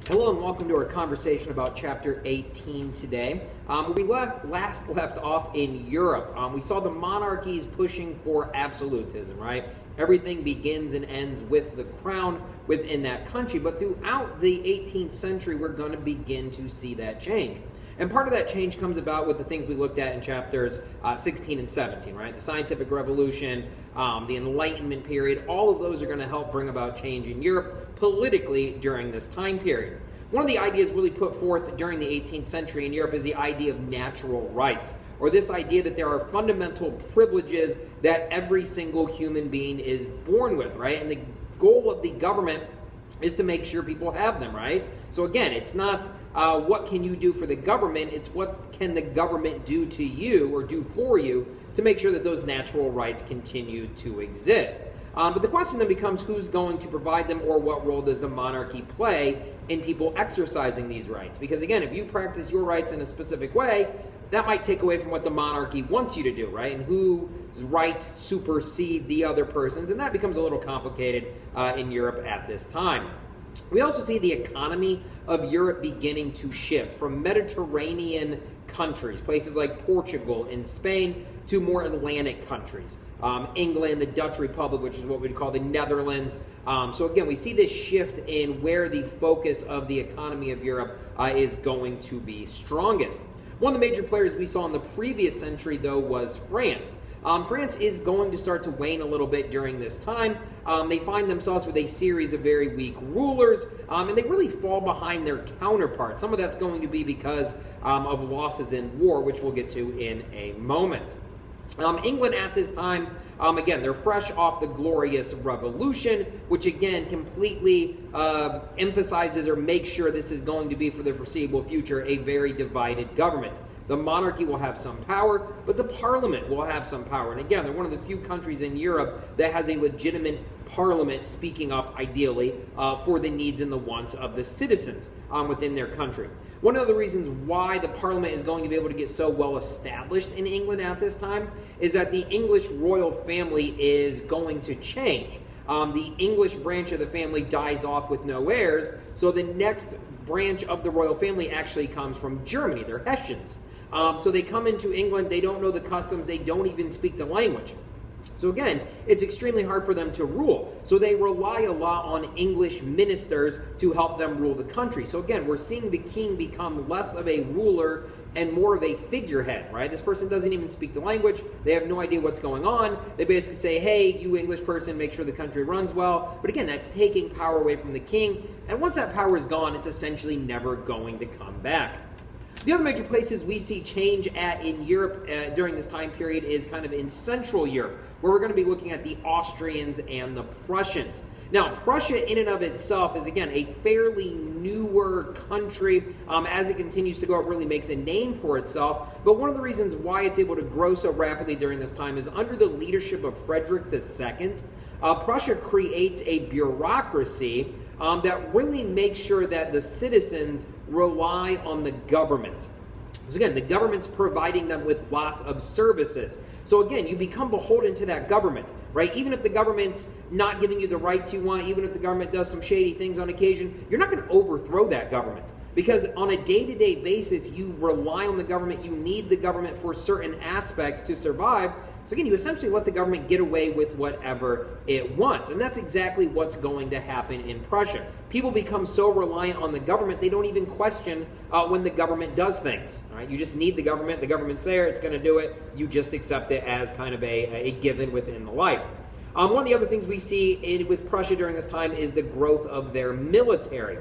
Hello and welcome to our conversation about chapter 18 today. We last left off in Europe. We saw the monarchies pushing for absolutism, right? Everything begins and ends with the crown within that country. But throughout the 18th century, we're going to begin to see that change. And part of that change comes about with the things we looked at in chapters 16 and 17, right? The scientific revolution, the Enlightenment period, all of those are going to help bring about change in Europe politically during this time period. One of the ideas really put forth during the 18th century in Europe is the idea of natural rights, or this idea that there are fundamental privileges that every single human being is born with, right? And the goal of the government is to make sure people have them, right? So again, it's not what can you do for the government, it's what can the government do to you or do for you to make sure that those natural rights continue to exist. But the question then becomes who's going to provide them, or what role does the monarchy play in people exercising these rights? Because again, if you practice your rights in a specific way, that might take away from what the monarchy wants you to do, right? And whose rights supersede the other person's, and that becomes a little complicated in Europe at this time. We also see the economy of Europe beginning to shift from Mediterranean countries, places like Portugal and Spain, to more Atlantic countries. England, the Dutch Republic, which is what we'd call the Netherlands. So again, we see this shift in where the focus of the economy of Europe is going to be strongest. One of the major players we saw in the previous century, though, was France. France is going to start to wane a little bit during this time. They find themselves with a series of very weak rulers, and they really fall behind their counterparts. Some of that's going to be because of losses in war, which we'll get to in a moment. England at this time, again, they're fresh off the Glorious Revolution, which again completely emphasizes or makes sure this is going to be for the foreseeable future a very divided government. The monarchy will have some power, but the parliament will have some power. And again, they're one of the few countries in Europe that has a legitimate parliament speaking up, ideally, for the needs and the wants of the citizens within their country. One of the reasons why the parliament is going to be able to get so well established in England at this time is that the English royal family is going to change. The English branch of the family dies off with no heirs, so the next branch of the royal family actually comes from Germany. They're Hessians. So they come into England, they don't know the customs, they don't even speak the language. So again, it's extremely hard for them to rule. So they rely a lot on English ministers to help them rule the country. So again, we're seeing the king become less of a ruler and more of a figurehead, right? This person doesn't even speak the language. They have no idea what's going on. They basically say, hey, you English person, make sure the country runs well. But again, that's taking power away from the king. And once that power is gone, it's essentially never going to come back. The other major places we see change at in Europe during this time period is kind of in Central Europe, where we're going to be looking at the Austrians and the Prussians. Now, Prussia in and of itself is, again, a fairly newer country. As it continues to go, it really makes a name for itself. But one of the reasons why it's able to grow so rapidly during this time is under the leadership of Frederick II, Prussia creates a bureaucracy that really makes sure that the citizens rely on the government. So again, the government's providing them with lots of services. So again, you become beholden to that government, right? Even if the government's not giving you the rights you want, even if the government does some shady things on occasion, you're not going to overthrow that government. Because on a day-to-day basis, you rely on the government, you need the government for certain aspects to survive. So again, you essentially let the government get away with whatever it wants. And that's exactly what's going to happen in Prussia. People become so reliant on the government, they don't even question when the government does things. Right? You just need the government's there, it's going to do it. You just accept it as kind of a given within the life. One of the other things we see with Prussia during this time is the growth of their military.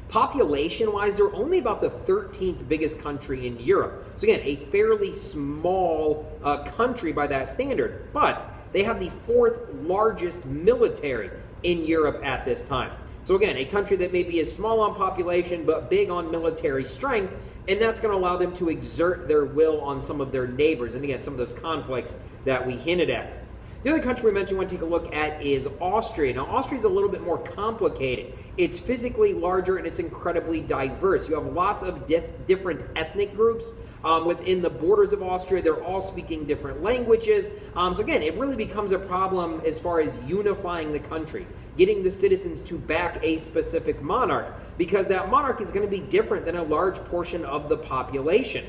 Population-wise, they're only about the 13th biggest country in Europe. So again, a fairly small country by that standard, but they have the 4th largest military in Europe at this time. So again, a country that maybe is small on population, but big on military strength, and that's going to allow them to exert their will on some of their neighbors, and again, some of those conflicts that we hinted at. The other country we mentioned we want to take a look at is Austria. Now, Austria is a little bit more complicated. It's physically larger and it's incredibly diverse. You have lots of different ethnic groups within the borders of Austria. They're all speaking different languages. So again, it really becomes a problem as far as unifying the country, getting the citizens to back a specific monarch, because that monarch is going to be different than a large portion of the population.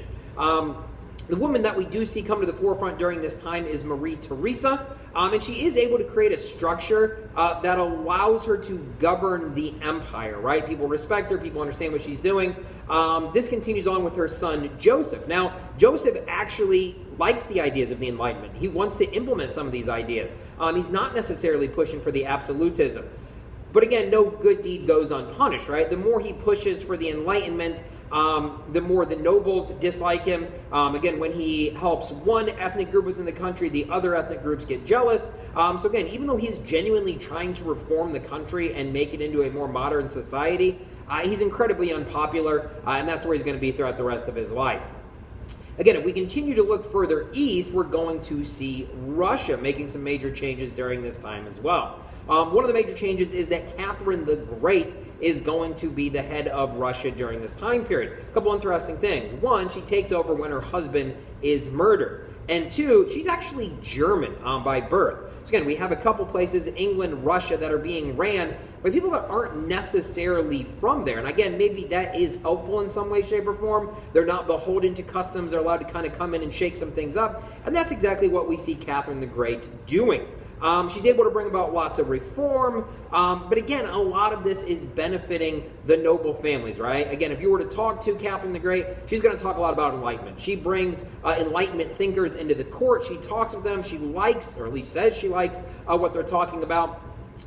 The woman that we do see come to the forefront during this time is Marie Theresa, and she is able to create a structure that allows her to govern the empire, right? People respect her, people understand what she's doing. This continues on with her son, Joseph. Now, Joseph actually likes the ideas of the Enlightenment. He wants to implement some of these ideas. He's not necessarily pushing for the absolutism. But again, no good deed goes unpunished, right? The more he pushes for the Enlightenment, the more the nobles dislike him. Again, when he helps one ethnic group within the country, the other ethnic groups get jealous. So again, even though he's genuinely trying to reform the country and make it into a more modern society, he's incredibly unpopular, and that's where he's going to be throughout the rest of his life. Again, if we continue to look further east, we're going to see Russia making some major changes during this time as well. One of the major changes is that Catherine the Great is going to be the head of Russia during this time period. A couple interesting things. One, she takes over when her husband is murdered. And two, she's actually German by birth. So again, we have a couple places, England, Russia, that are being ran by people that aren't necessarily from there. And again, maybe that is helpful in some way, shape, or form. They're not beholden to customs. They're allowed to kind of come in and shake some things up. And that's exactly what we see Catherine the Great doing. She's able to bring about lots of reform, but again, a lot of this is benefiting the noble families, right? Again, if you were to talk to Catherine the Great, she's going to talk a lot about Enlightenment. She brings Enlightenment thinkers into the court. She talks with them. She likes, or at least says she likes, what they're talking about.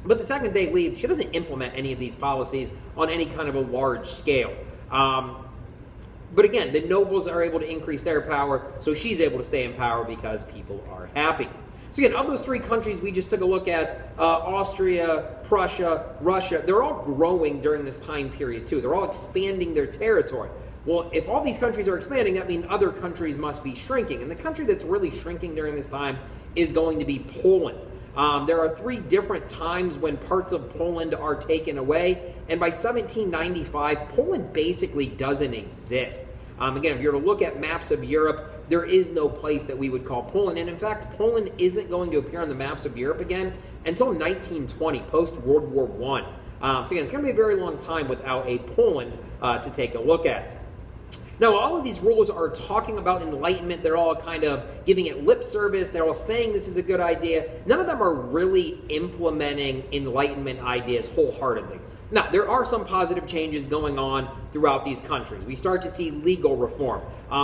But the second they leave, she doesn't implement any of these policies on any kind of a large scale. But again, the nobles are able to increase their power, so she's able to stay in power because people are happy. So again, of those three countries we just took a look at, Austria, Prussia, Russia, they're all growing during this time period too. They're all expanding their territory. Well, if all these countries are expanding, that means other countries must be shrinking. And the country that's really shrinking during this time is going to be Poland. There are three different times when parts of Poland are taken away. And by 1795, Poland basically doesn't exist. Again, if you were to look at maps of Europe, there is no place that we would call Poland. And in fact, Poland isn't going to appear on the maps of Europe again until 1920, post-World War I. So again, it's going to be a very long time without a Poland to take a look at. Now, all of these rulers are talking about Enlightenment. They're all kind of giving it lip service. They're all saying this is a good idea. None of them are really implementing Enlightenment ideas wholeheartedly. Now, there are some positive changes going on throughout these countries. We start to see legal reform.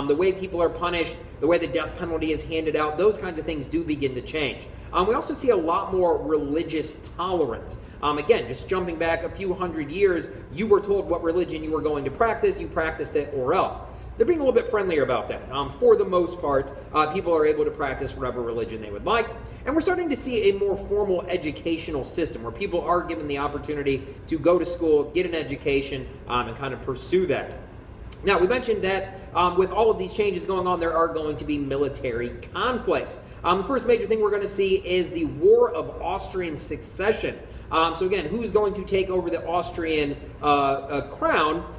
The way people are punished, the way the death penalty is handed out, those kinds of things do begin to change. We also see a lot more religious tolerance. Again, just jumping back a few hundred years, you were told what religion you were going to practice, you practiced it or else. They're being a little bit friendlier about that. For the most part, people are able to practice whatever religion they would like. And we're starting to see a more formal educational system where people are given the opportunity to go to school, get an education, and kind of pursue that. Now, we mentioned that with all of these changes going on, there are going to be military conflicts. The first major thing we're going to see is the War of Austrian Succession. So again, who's going to take over the Austrian crown?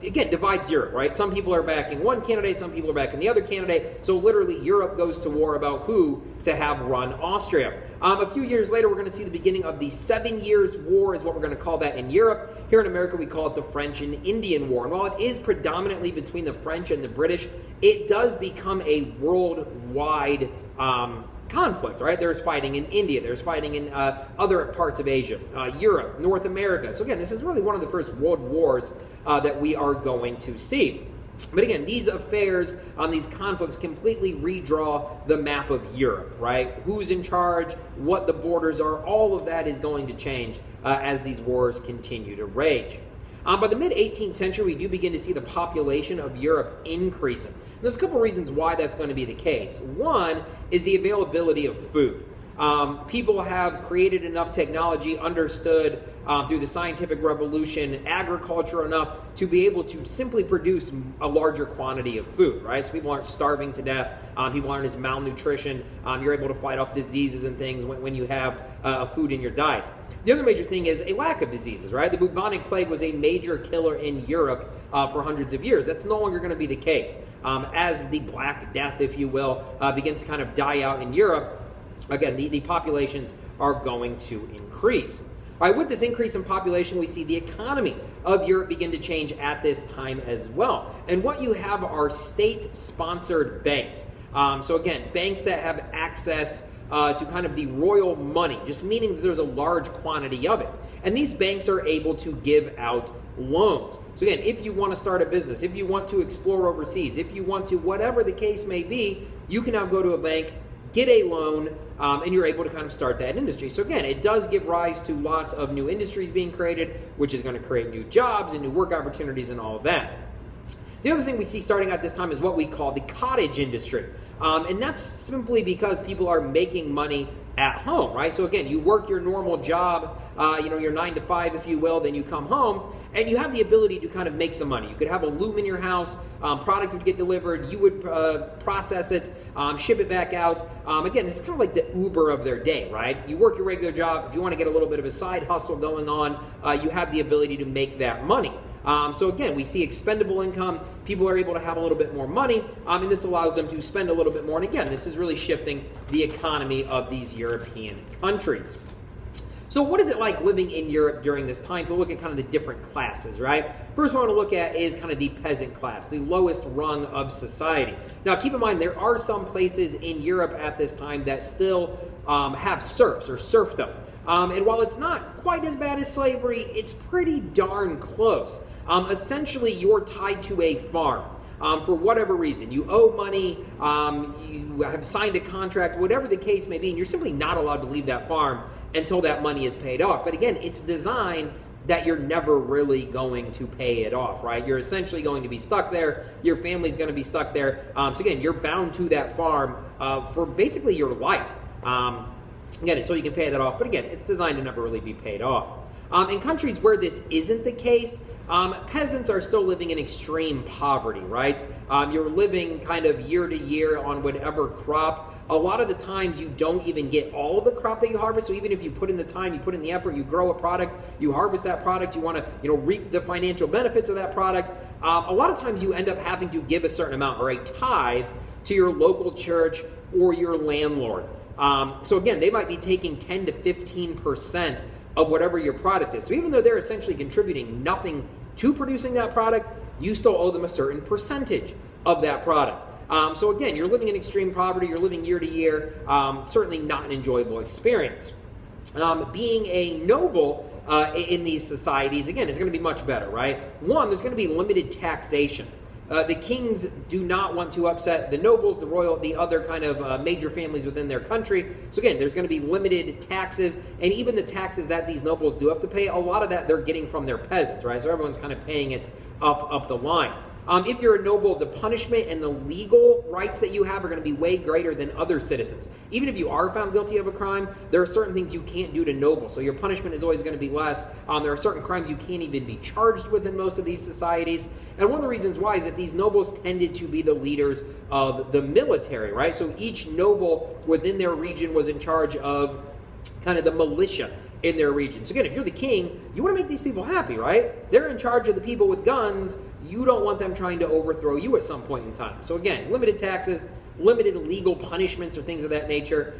Again, divides Europe, right? Some people are backing one candidate, some people are backing the other candidate. So literally, Europe goes to war about who to have run Austria. A few years later, we're going to see the beginning of the 7 Years' War, is what we're going to call that in Europe. Here in America, we call it the French and Indian War. And while it is predominantly between the French and the British, it does become a worldwide conflict, right? There's fighting in India, there's fighting in other parts of Asia, Europe, North America. So again, this is really one of the first world wars that we are going to see. But again, these affairs, these conflicts completely redraw the map of Europe, right? Who's in charge, what the borders are, all of that is going to change as these wars continue to rage. By the mid-18th century, we do begin to see the population of Europe increasing. And there's a couple reasons why that's going to be the case. One is the availability of food. People have created enough technology, understood through the scientific revolution, agriculture enough to be able to simply produce a larger quantity of food, right? So people aren't starving to death. People aren't as malnutrition. You're able to fight off diseases and things when you have food in your diet. The other major thing is a lack of diseases, right? The bubonic plague was a major killer in Europe for hundreds of years. That's no longer going to be the case. As the Black Death, if you will, begins to kind of die out in Europe, again, the populations are going to increase. All right, with this increase in population, we see the economy of Europe begin to change at this time as well. And what you have are state-sponsored banks. So again, banks that have access to kind of the royal money, just meaning that there's a large quantity of it. And these banks are able to give out loans. So again, if you want to start a business, if you want to explore overseas, if you want to, whatever the case may be, you can now go to a bank, get a loan, and you're able to kind of start that industry. So again, it does give rise to lots of new industries being created, which is going to create new jobs and new work opportunities and all of that. The other thing we see starting at this time is what we call the cottage industry. And that's simply because people are making money at home, right? So again, you work your normal job, your 9 to 5, if you will, then you come home, and you have the ability to kind of make some money. You could have a loom in your house, product would get delivered, you would process it, ship it back out. Again, this is kind of like the Uber of their day, right? You work your regular job. If you want to get a little bit of a side hustle going on, you have the ability to make that money. So again, we see expendable income. People are able to have a little bit more money, and this allows them to spend a little bit more. And again, this is really shifting the economy of these European countries. So what is it like living in Europe during this time? We'll look at kind of the different classes, right? First one I want to look at is kind of the peasant class, the lowest rung of society. Now, keep in mind, there are some places in Europe at this time that still have serfs or serfdom. And while it's not quite as bad as slavery, it's pretty darn close. Essentially, you're tied to a farm. For whatever reason. You owe money, you have signed a contract, whatever the case may be, and you're simply not allowed to leave that farm until that money is paid off. But again, it's designed that you're never really going to pay it off, right? You're essentially going to be stuck there. Your family's going to be stuck there. So again, you're bound to that farm for basically your life. Again, until you can pay that off. But again, it's designed to never really be paid off. In countries where this isn't the case, peasants are still living in extreme poverty, right? You're living kind of year to year on whatever crop. A lot of the times you don't even get all of the crop that you harvest. So even if you put in the time, you put in the effort, you grow a product, you harvest that product, you want to reap the financial benefits of that product. A lot of times you end up having to give a certain amount or a tithe to your local church or your landlord. So again, they might be taking 10 to 15% of whatever your product is. So even though they're essentially contributing nothing to producing that product, you still owe them a certain percentage of that product. So again, you're living in extreme poverty, you're living year to year, certainly not an enjoyable experience. Being a noble in these societies, again, is going to be much better, right? One, there's going to be limited taxation. The kings do not want to upset the nobles, the other kind of major families within their country. So again, there's going to be limited taxes, and even the taxes that these nobles do have to pay, a lot of that they're getting from their peasants, right? So everyone's kind of paying it up the line. If you're a noble, the punishment and the legal rights that you have are going to be way greater than other citizens. Even if you are found guilty of a crime, there are certain things you can't do to nobles, so your punishment is always going to be less. There are certain crimes you can't even be charged with in most of these societies. And one of the reasons why is that these nobles tended to be the leaders of the military, right? So each noble within their region was in charge of kind of the militia in their region. So again, if you're the king, you want to make these people happy, right? They're in charge of the people with guns. You don't want them trying to overthrow you at some point in time. So again, limited taxes, limited legal punishments or things of that nature.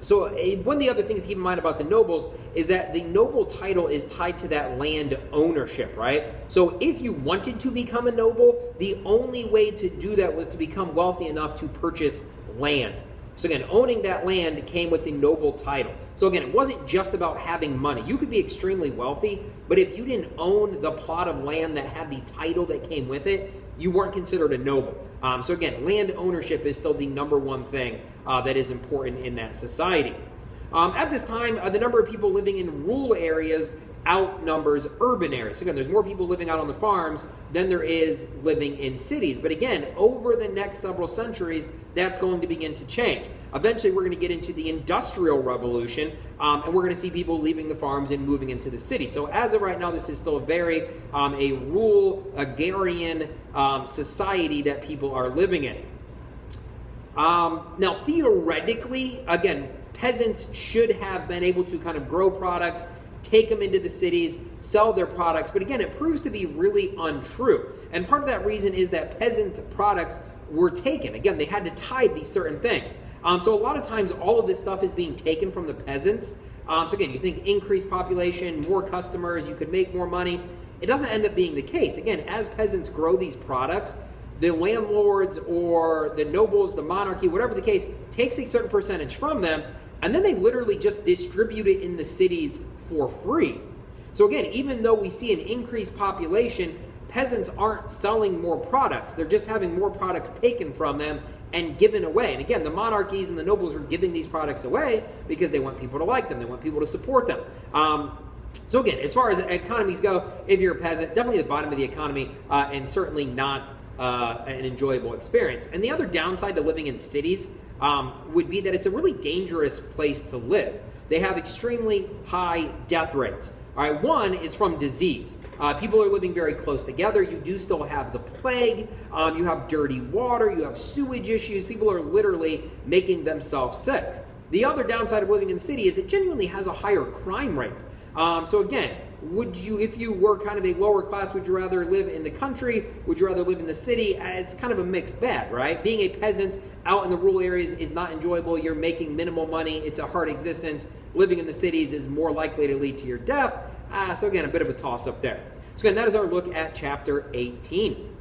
So one of the other things to keep in mind about the nobles is that the noble title is tied to that land ownership, right? So if you wanted to become a noble, the only way to do that was to become wealthy enough to purchase land. So again, owning that land came with the noble title. So again, it wasn't just about having money. You could be extremely wealthy, but if you didn't own the plot of land that had the title that came with it, you weren't considered a noble. So again, land ownership is still the number one thing that is important in that society. At this time, the number of people living in rural areas outnumbers urban areas. So again, there's more people living out on the farms than there is living in cities. But again, over the next several centuries, that's going to begin to change. Eventually, we're going to get into the Industrial Revolution, and we're going to see people leaving the farms and moving into the city. So as of right now, this is still a very a rural, agrarian society that people are living in. Now, theoretically, again, peasants should have been able to kind of grow products, take them into the cities, sell their products. But again, it proves to be really untrue. And part of that reason is that peasant products were taken. Again, they had to tithe these certain things. So a lot of times, all of this stuff is being taken from the peasants. So again, you think increased population, more customers, you could make more money. It doesn't end up being the case. Again, as peasants grow these products, the landlords or the nobles, the monarchy, whatever the case, takes a certain percentage from them, and then they literally just distribute it in the cities for free. So again, even though we see an increased population, peasants aren't selling more products. They're just having more products taken from them and given away. And again, the monarchies and the nobles are giving these products away because they want people to like them. They want people to support them. So again, as far as economies go, if you're a peasant, definitely the bottom of the economy, and certainly not an enjoyable experience. And the other downside to living in cities would be that it's a really dangerous place to live. They have extremely high death rates. All right, one is from disease. People are living very close together. You do still have the plague. You have dirty water. You have sewage issues. People are literally making themselves sick. The other downside of living in the city is it genuinely has a higher crime rate. So again, would you, if you were kind of a lower class, would you rather live in the country? Would you rather live in the city? It's kind of a mixed bag, right? Being a peasant out in the rural areas is not enjoyable. You're making minimal money. It's a hard existence. Living in the cities is more likely to lead to your death. So again, a bit of a toss-up there. So again, that is our look at chapter 18.